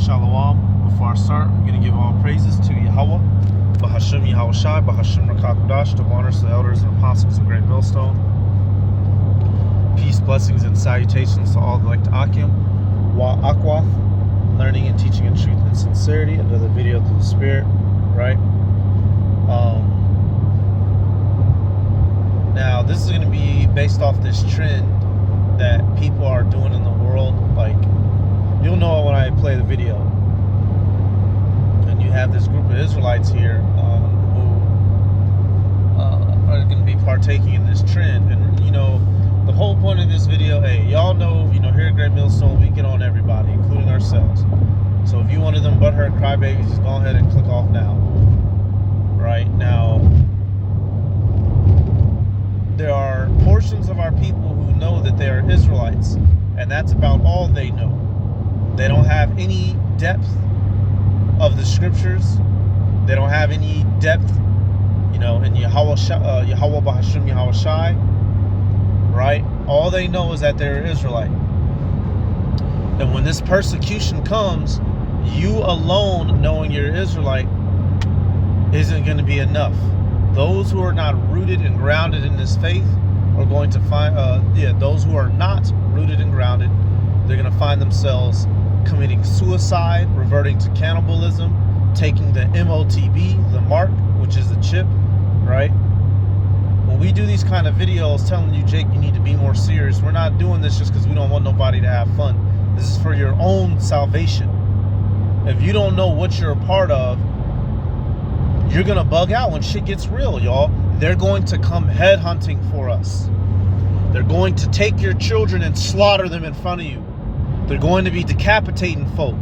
Shalom. Before I start, I'm going to give all praises to Yahweh, Bahashim Yahushai, Bahashim Rakakudash, to honors the elders and apostles of Great Millstone. Peace, blessings, and salutations to all the elect Akim, Wa Akwath, learning and teaching in truth and sincerity. Another video through the Spirit, right? Now, this is going to be based off this trend that people are doing in the world. Like, you'll know it when I play the video. And you have this group of Israelites here who are going to be partaking in this trend. And, you know, the whole point of this video, hey, y'all know, here at Great Millstone, we get on everybody, including ourselves. So if you one of them butthurt crybabies, just go ahead and click off now. Right now, there are portions of our people who know that they are Israelites, and that's about all they know. They don't have any depth of the scriptures. They don't have any depth, in Yahweh Bahashim Yahushai, right? All they know is that they're Israelite. And when this persecution comes, you alone knowing you're Israelite isn't going to be enough. Those who are not rooted and grounded in this faith are going to find, those who are not rooted and grounded, they're going to find themselves committing suicide, reverting to cannibalism, taking the MOTB, the mark, which is the chip, right? When we do these kind of videos telling you, Jake, you need to be more serious, we're not doing this just because we don't want nobody to have fun. This is for your own salvation. If you don't know what you're a part of, you're going to bug out when shit gets real, y'all. They're going to come headhunting for us. They're going to take your children and slaughter them in front of you. They're going to be decapitating folk.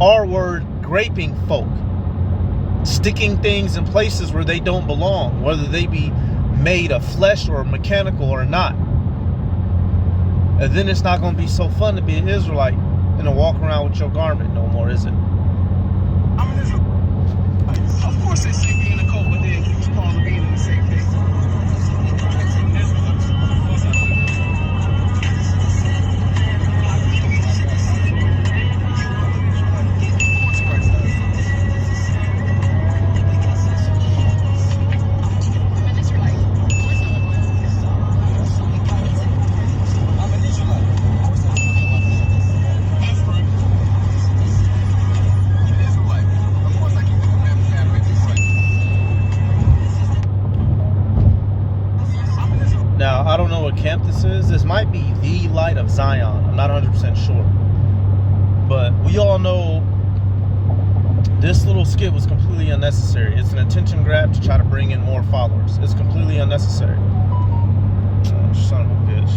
Our word, graping folk. Sticking things in places where they don't belong, whether they be made of flesh or mechanical or not. And then it's not going to be so fun to be an Israelite and to walk around with your garment no more, is it? I'm an Israelite. Of course they say being a cult, but they accuse Paul of being in the same thing. Now, I don't know what camp this is. This might be the Light of Zion. I'm not 100% sure. But we all know this little skit was completely unnecessary. It's an attention grab to try to bring in more followers. It's completely unnecessary. Oh, son of a bitch.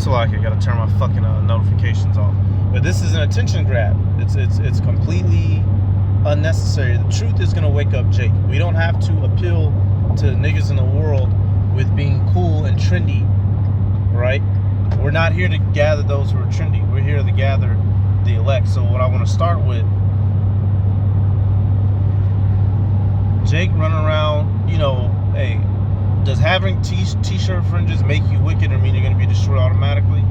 So like I gotta turn my fucking notifications off. But this is an attention grab. It's completely unnecessary. The truth is gonna wake up Jake. We don't have to appeal to niggas in the world with being cool and trendy, right? We're not here to gather those who are trendy. We're here to gather the elect. So what I want to start with, Jake running around, hey, does having t-shirt fringes make you wicked or mean you're going to be destroyed automatically?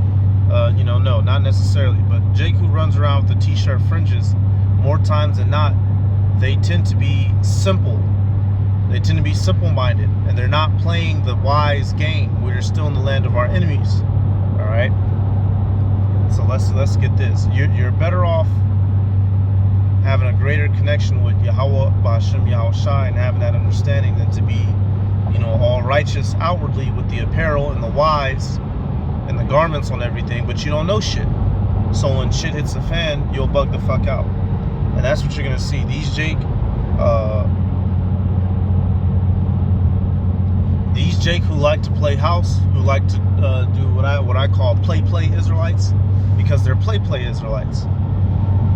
No, not necessarily. But Jake who runs around with the t-shirt fringes, more times than not, they tend to be simple. They tend to be simple-minded, and they're not playing the wise game. We're still in the land of our enemies. All right. So let's get this. You're better off having a greater connection with Yahweh Bahashim Yahushai and having that understanding than to be, all righteous outwardly with the apparel and the wise and the garments on everything, but you don't know shit. So when shit hits the fan, you'll bug the fuck out, and that's what you're gonna see. These Jake who like to play house, who like to do what I call play Israelites, because they're play Israelites.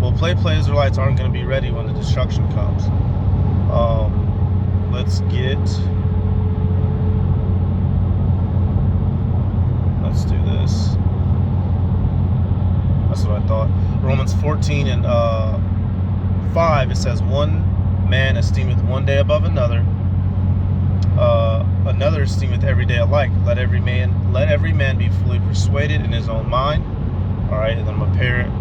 Well, play Israelites aren't going to be ready when the destruction comes. Let's do this. That's what I thought. Romans 14 and 5, it says, one man esteemeth one day above another, another esteemeth every day alike. Let every man be fully persuaded in his own mind. All right, and then I'm a parent.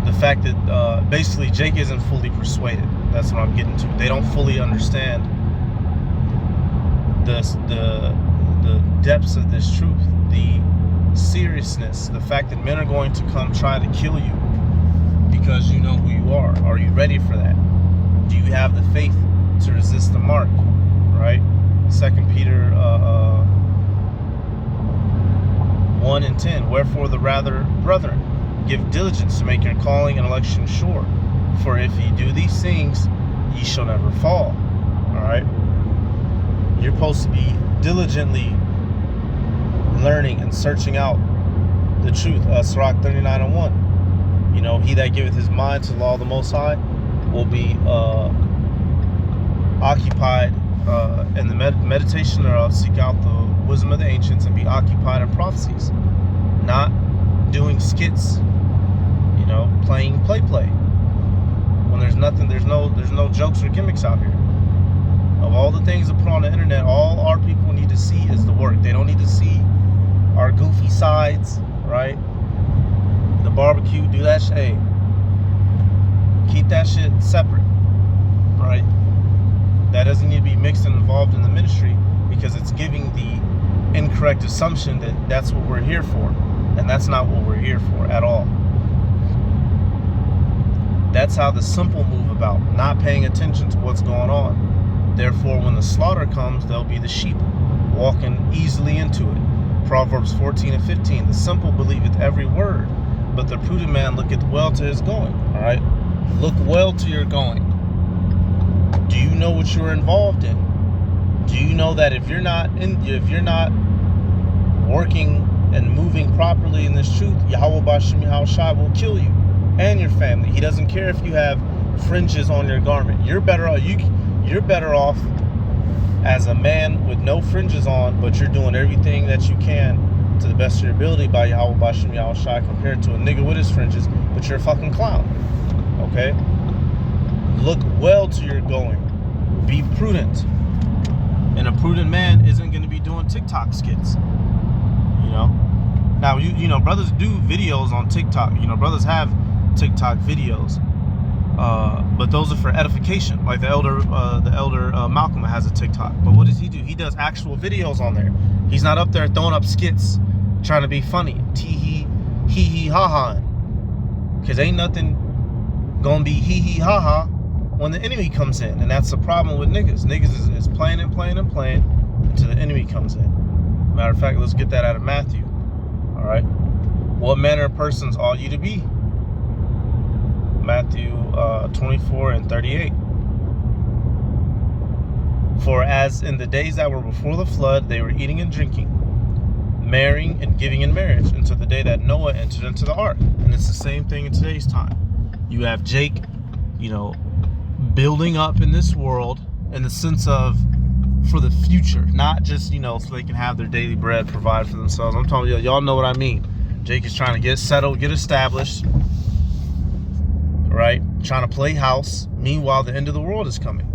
The fact that basically Jake isn't fully persuaded. That's what I'm getting to. They don't fully understand the depths of this truth, the seriousness, the fact that men are going to come try to kill you because you know who you are. Are you ready for that? Do you have the faith to resist the mark? Right? 2 Peter 1:10. Wherefore the rather, brethren, give diligence to make your calling and election sure. For if ye do these things, ye shall never fall. All right? You're supposed to be diligently learning and searching out the truth. Sirach 39:1. You know, he that giveth his mind to the law of the Most High will be occupied in the meditation thereof. Seek out the wisdom of the ancients and be occupied in prophecies, not doing skits. You know, playing play. When there's nothing, there's no jokes or gimmicks out here. Of all the things to put on the internet, all our people need to see is the work. They don't need to see our goofy sides, right? The barbecue, do that shit. Hey, keep that shit separate, right? That doesn't need to be mixed and involved in the ministry, because it's giving the incorrect assumption that that's what we're here for, and that's not what we're here for at all. That's how the simple move about, not paying attention to what's going on. Therefore, when the slaughter comes, they'll be the sheep, walking easily into it. Proverbs 14:15. The simple believeth every word, but the prudent man looketh well to his going. All right, look well to your going. Do you know what you're involved in? Do you know that if you're not working and moving properly in this truth, Yahweh Bashim Yahushua will kill you and your family. He doesn't care if you have fringes on your garment. You're better off as a man with no fringes on, but you're doing everything that you can to the best of your ability by Yahweh Bashim Yahushua, compared to a nigga with his fringes, but you're a fucking clown. Okay? Look well to your going. Be prudent. And a prudent man isn't going to be doing TikTok skits. You know? Now, you know, brothers do videos on TikTok. You know, brothers have TikTok videos. But those are for edification. Like the elder Malcolm has a TikTok. But what does he do? He does actual videos on there. He's not up there throwing up skits, trying to be funny. Tee hee ha ha. Because ain't nothing gonna be hee hee ha ha when the enemy comes in. And that's the problem with niggas. Niggas is playing until the enemy comes in. Matter of fact, let's get that out of Matthew. All right. What manner of persons ought you to be? Matthew 24:38. For as in the days that were before the flood, they were eating and drinking, marrying and giving in marriage, until the day that Noah entered into the ark. And it's the same thing in today's time. You have Jake, you know, building up in this world in the sense of for the future, not just, you know, so they can have their daily bread, provide for themselves. I'm telling you, y'all know what I mean. Jake is trying to get settled, get established, right? Trying to play house. Meanwhile, the end of the world is coming.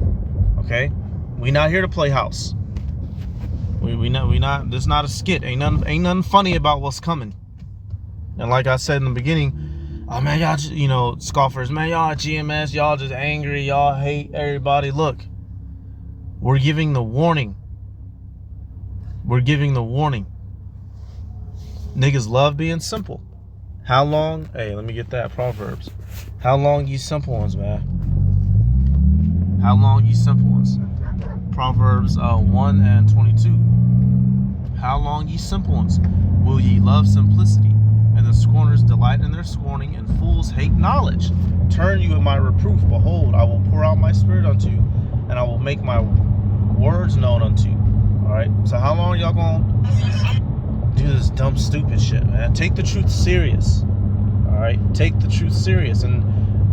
Okay? We not here to play house. We not. This not a skit. Ain't nothing funny about what's coming. And like I said in the beginning, oh man, y'all just, you know, scoffers, man, y'all GMS, y'all just angry, y'all hate everybody. Look, we're giving the warning. We're giving the warning. Niggas love being simple. How long? Hey, let me get that. Proverbs. How long, ye simple ones, man? How long, ye simple ones? Proverbs 1:22. How long, ye simple ones? Will ye love simplicity? And the scorners delight in their scorning, and fools hate knowledge. Turn you in my reproof. Behold, I will pour out my spirit unto you, and I will make my words known unto you. All right. So how long y'all gonna do this dumb, stupid shit, man? Take the truth serious. All right. Take the truth serious. And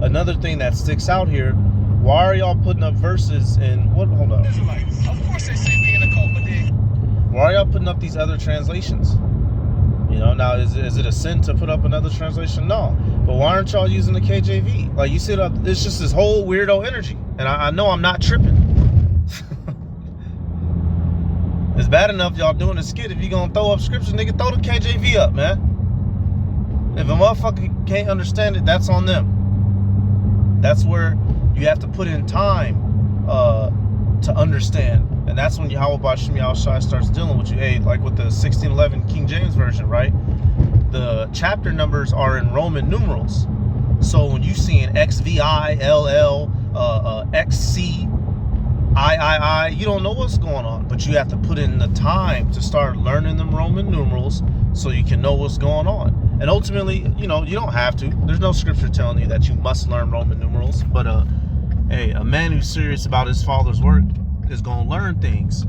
another thing that sticks out here. Why are y'all putting up verses in what? Hold up. Israelites. Of course they say we in a cult, but they. Why are y'all putting up these other translations? You know, now is it a sin to put up another translation? No. But why aren't y'all using the KJV? Like, you see, it's just this whole weirdo energy, and I know I'm not tripping. it's bad enough y'all doing a skit. If you gonna throw up scriptures, nigga, throw the KJV up, man. If a motherfucker can't understand it, that's on them. That's where you have to put in time to understand. And that's when Yahweh Bashim Yahushai starts dealing with you. Hey, like with the 1611 King James Version, right? The chapter numbers are in Roman numerals. So when you see an XVILL, XC, I, you don't know what's going on. But you have to put in the time to start learning them Roman numerals so you can know what's going on. And ultimately, you know, you don't have to. There's no scripture telling you that you must learn Roman numerals. But hey, a man who's serious about his father's work is going to learn things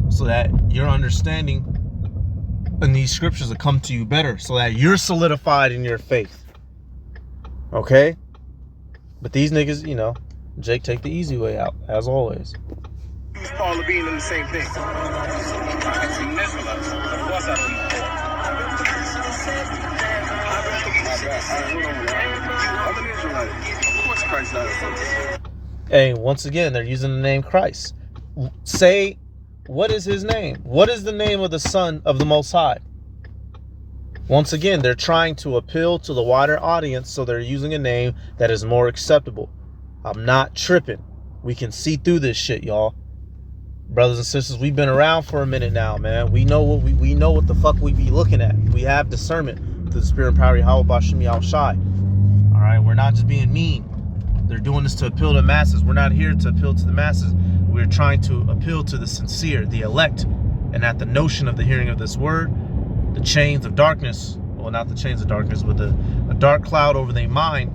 so that your understanding in these scriptures will come to you better, so that you're solidified in your faith. Okay? But these niggas, you know, Jake take the easy way out, as always. Paul being in the same thing. Of course I don't eat pork. Hey, once again, they're using the name Christ. Say, what is his name? What is the name of the Son of the Most High? Once again, they're trying to appeal to the wider audience, so they're using a name that is more acceptable. I'm not tripping. We can see through this shit, y'all. Brothers and sisters, we've been around for a minute now, man. We know what we know what the fuck we be looking at. We have discernment through the spirit and power of Yahweh Bashim Yahushai. All right, we're not just being mean. They're doing this to appeal to the masses. We're not here to appeal to the masses. We're trying to appeal to the sincere, the elect. And at the notion of the hearing of this word, the chains of darkness, well, not the chains of darkness, but a dark cloud over their mind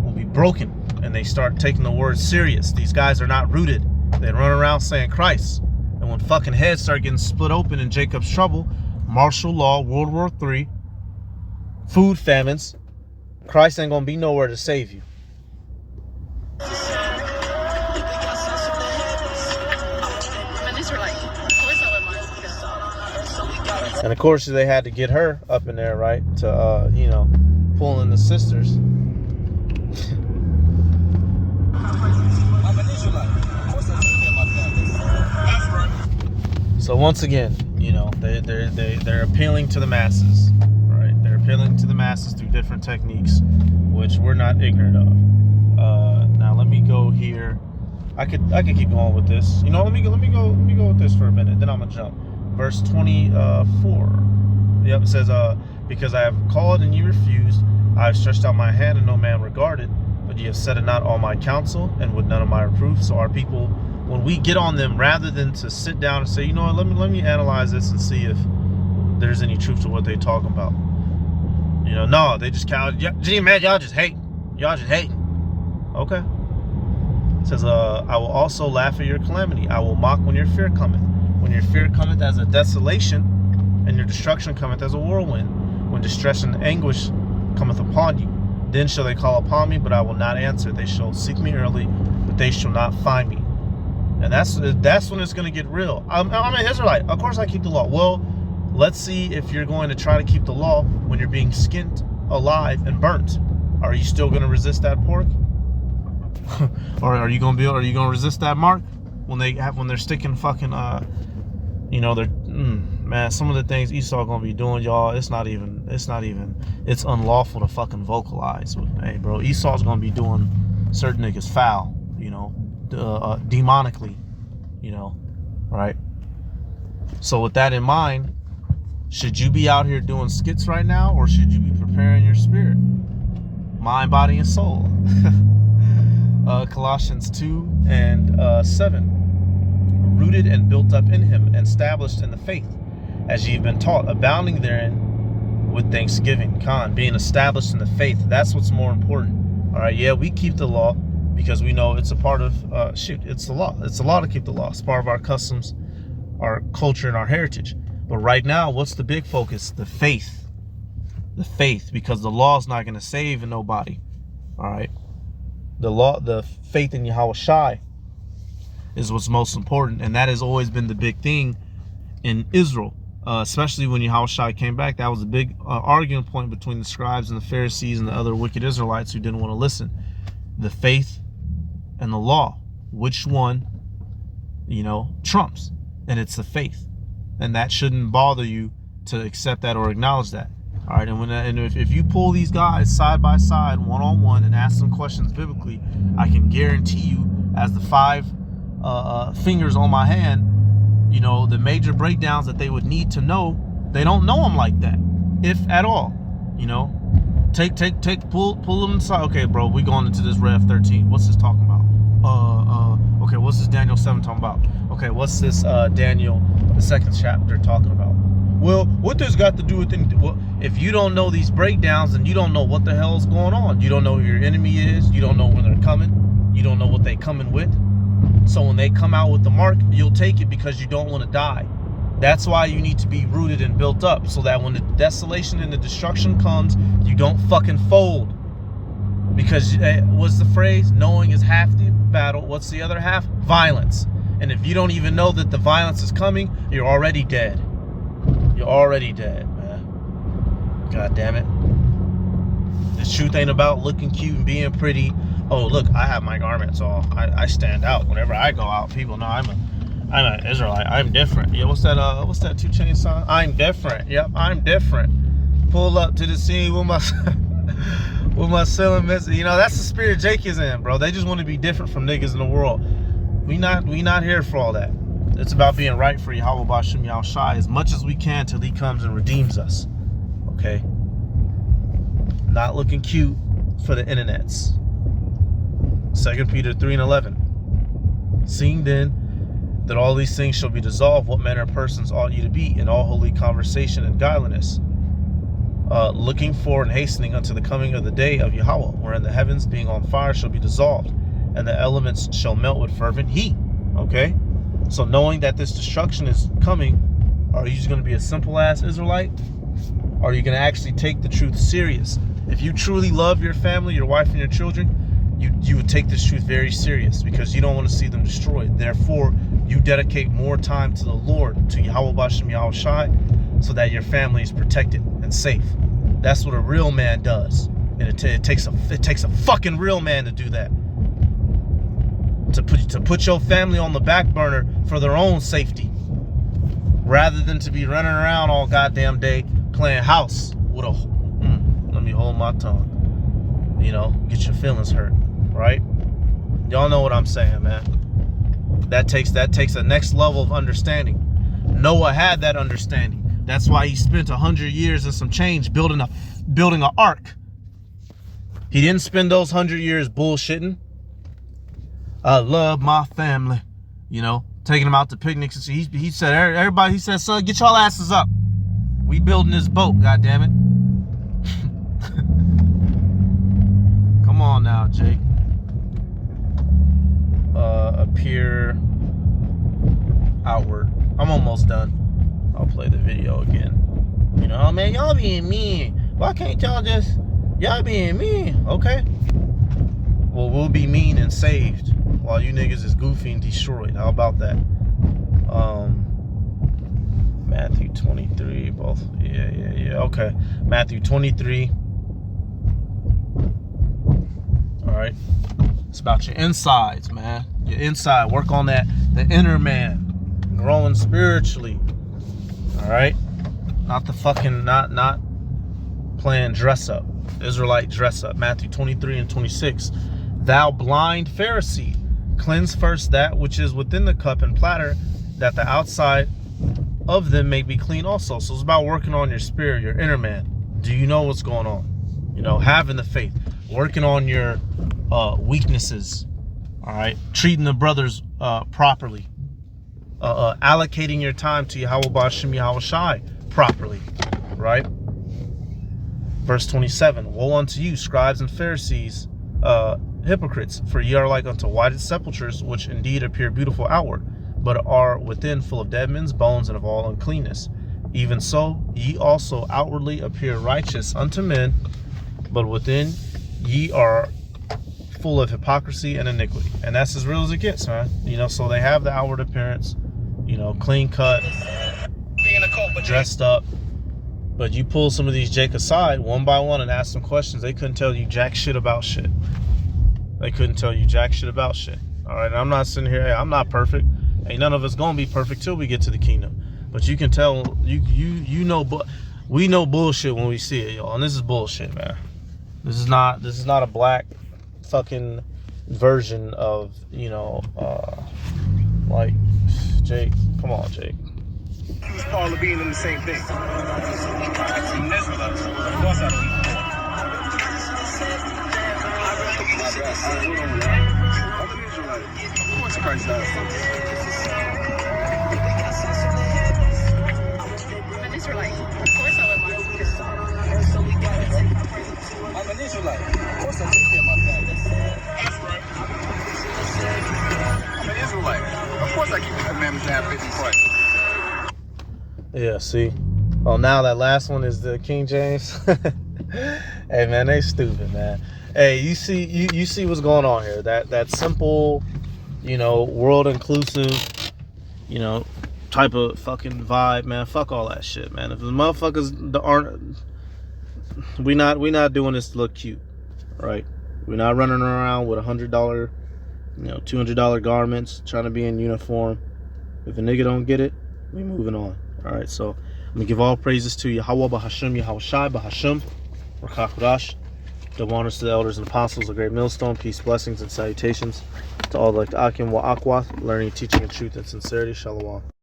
will be broken. And they start taking the word serious. These guys are not rooted. They run around saying Christ. And when fucking heads start getting split open in Jacob's trouble, martial law, World War III, food famines, Christ ain't going to be nowhere to save you. And of course, they had to get her up in there, right? To, you know, pull in the sisters. So once again, you know, they're appealing to the masses, right? They're appealing to the masses through different techniques, which we're not ignorant of. Now let me go here. I could keep going with this. You know, let me go with this for a minute. Then I'm gonna jump. Verse 24. Yep, it says, because I have called and ye refused, I have stretched out my hand and no man regarded, but ye have set it not all my counsel, and with none of my reproof. So our people, when we get on them, rather than to sit down and say, you know what, let me analyze this and see if there's any truth to what they're talking about. You know, no, they just count. Gee, man, y'all just hating. Y'all just hating. Okay. It says, I will also laugh at your calamity. I will mock when your fear cometh. When your fear cometh as a desolation, and your destruction cometh as a whirlwind. When distress and anguish cometh upon you, then shall they call upon me, but I will not answer. They shall seek me early, but they shall not find me. And that's when it's going to get real. I'm an Israelite. Of course I keep the law. Well, let's see if you're going to try to keep the law when you're being skinned alive and burnt. Are you still going to resist that pork? Or are you going to resist that mark when they're sticking fucking you know, they're man, some of the things Esau gonna be doing, y'all, it's unlawful to fucking vocalize. Hey, bro, Esau's gonna be doing certain niggas foul, you know, demonically, you know, right? So with that in mind, should you be out here doing skits right now, or should you be preparing your spirit, mind, body, and soul? Colossians 2 and 7. Rooted and built up in him, and established in the faith, as ye have been taught, abounding therein with thanksgiving. Being established in the faith, that's what's more important. All right, yeah, we keep the law because we know it's a part of, it's the law. It's the law to keep the law. It's part of our customs, our culture, and our heritage. But right now, what's the big focus? The faith. The faith, because the law is not going to save nobody. All right, the faith in Yahweh Shai is what's most important, and that has always been the big thing in Israel, especially when Yahushua came back. That was a big arguing point between the scribes and the Pharisees and the other wicked Israelites who didn't want to listen. The faith and the law, which one, you know, trumps? And it's the faith. and that shouldn't bother you to accept that or acknowledge that. All right, and if you pull these guys side by side, one-on-one, and ask them questions biblically, I can guarantee you, as the 5 fingers on my hand, you know, the major breakdowns that they would need to know, they don't know them like that, if at all. You know, pull them aside. Okay, bro, we going into this Rev 13. What's this talking about? Okay, what's this Daniel 7 talking about? Okay, what's this Daniel, the 2nd chapter, talking about? Well, what does got to do with anything? Well, if you don't know these breakdowns, then you don't know what the hell's going on. You don't know who your enemy is. You don't know when they're coming. You don't know what they coming with. So when they come out with the mark, you'll take it because you don't want to die. That's why you need to be rooted and built up, so that when the desolation and the destruction comes, you don't fucking fold. Because what's the phrase? Knowing is half the battle. What's the other half? Violence. And if you don't even know that the violence is coming, you're already dead. You're already dead, man. God damn it. The truth ain't about looking cute and being pretty. Oh, look, I have my garments off. I stand out. Whenever I go out, people know I'm an Israelite. I'm different. Yeah, what's that 2 Chainz song? I'm different. Yep, I'm different. Pull up to the scene with my ceiling message. You know, that's the spirit Jake is in, bro. They just want to be different from niggas in the world. We not here for all that. It's about being right for Yahweh Bashim Yahweh Shai as much as we can till he comes and redeems us. Okay? Not looking cute for the internets. 2 Peter 3:11. Seeing then that all these things shall be dissolved, what manner of persons ought you to be in all holy conversation and godliness, looking for and hastening unto the coming of the day of Yahweh, wherein the heavens being on fire shall be dissolved, and the elements shall melt with fervent heat. Okay? So knowing that this destruction is coming, are you just going to be a simple ass Israelite? Or are you going to actually take the truth serious? If you truly love your family, your wife and your children, you would take this truth very serious, because you don't want to see them destroyed. Therefore, you dedicate more time to the Lord, to Yahweh Bashim Yahweh Shai, so that your family is protected and safe. That's what a real man does. And it takes a fucking real man to do that. To put your family on the back burner for their own safety, rather than to be running around all goddamn day playing house with a let me hold my tongue, you know, get your feelings hurt, right? Y'all know what I'm saying, man. That takes a next level of understanding. Noah had that understanding. That's why he spent 100 years and some change building an ark. He didn't spend those 100 years bullshitting. I love my family, you know, taking them out to picnics. He said, everybody, he said, son, get y'all asses up. We building this boat, goddammit. Come on now, Jake. Appear outward. I'm almost done. I'll play the video again. You know, man, y'all being mean. Why can't y'all just, y'all being mean? Okay. Well, we'll be mean and saved while you niggas is goofy and destroyed. How about that? Matthew 23, both. Yeah. Okay. Matthew 23. All right. It's about your insides, man. Your inside. Work on that. The inner man. Growing spiritually. All right. Not the fucking, not playing dress up. Israelite dress up. Matthew 23 and 26. Thou blind Pharisee, cleanse first that which is within the cup and platter, that the outside of them may be clean also. So it's about working on your spirit, your inner man. Do you know what's going on? You know, having the faith, working on your weaknesses. All right, treating the brothers properly, allocating your time to Yahweh Bashim Yahweh Shai properly. Right. Verse 27. Woe unto you, scribes and Pharisees, hypocrites, for ye are like unto whited sepulchres, which indeed appear beautiful outward, but are within full of dead men's bones and of all uncleanness. Even so, ye also outwardly appear righteous unto men, but within ye are full of hypocrisy and iniquity. And that's as real as it gets, man. You know, so they have the outward appearance, you know, clean cut, dressed up. But you pull some of these Jake aside one by one and ask them questions, they couldn't tell you jack shit about shit. They couldn't tell you jack shit about shit. All right, I'm not sitting here, hey, I'm not perfect. Ain't none of us gonna be perfect till we get to the kingdom. But you can tell you know, but we know bullshit when we see it, y'all. And this is bullshit, man. This is not a black fucking version of, you know, like Jake. Come on, Jake. Accuse Paul of being in the same thing. Of course I don't. I'm an Israelite. Of course Christ died for me. I'm an Israelite. Of course I would want to. I'm an Israelite. Of course I take care of my family. That's right. I'm an Israelite. Of course I keep the commandments and have faith in Christ. Yeah, see. Oh, now that last one is the King James. Hey, man, they stupid, man. Hey, you see what's going on here? That simple, you know, world inclusive, you know, type of fucking vibe, man. Fuck all that shit, man. If the motherfuckers aren't, we not doing this to look cute, right? We're not running around with $100, you know, $200 garments, trying to be in uniform. If a nigga don't get it, we moving on. All right, so I'm gonna give all praises to Yahweh Bahashim, Yahweh Shai Bahashim, Rakakurash. Double honors to the elders and apostles, a great millstone, peace, blessings, and salutations to all like the Akim wa Akwath, learning, teaching, and truth and sincerity. Shalom.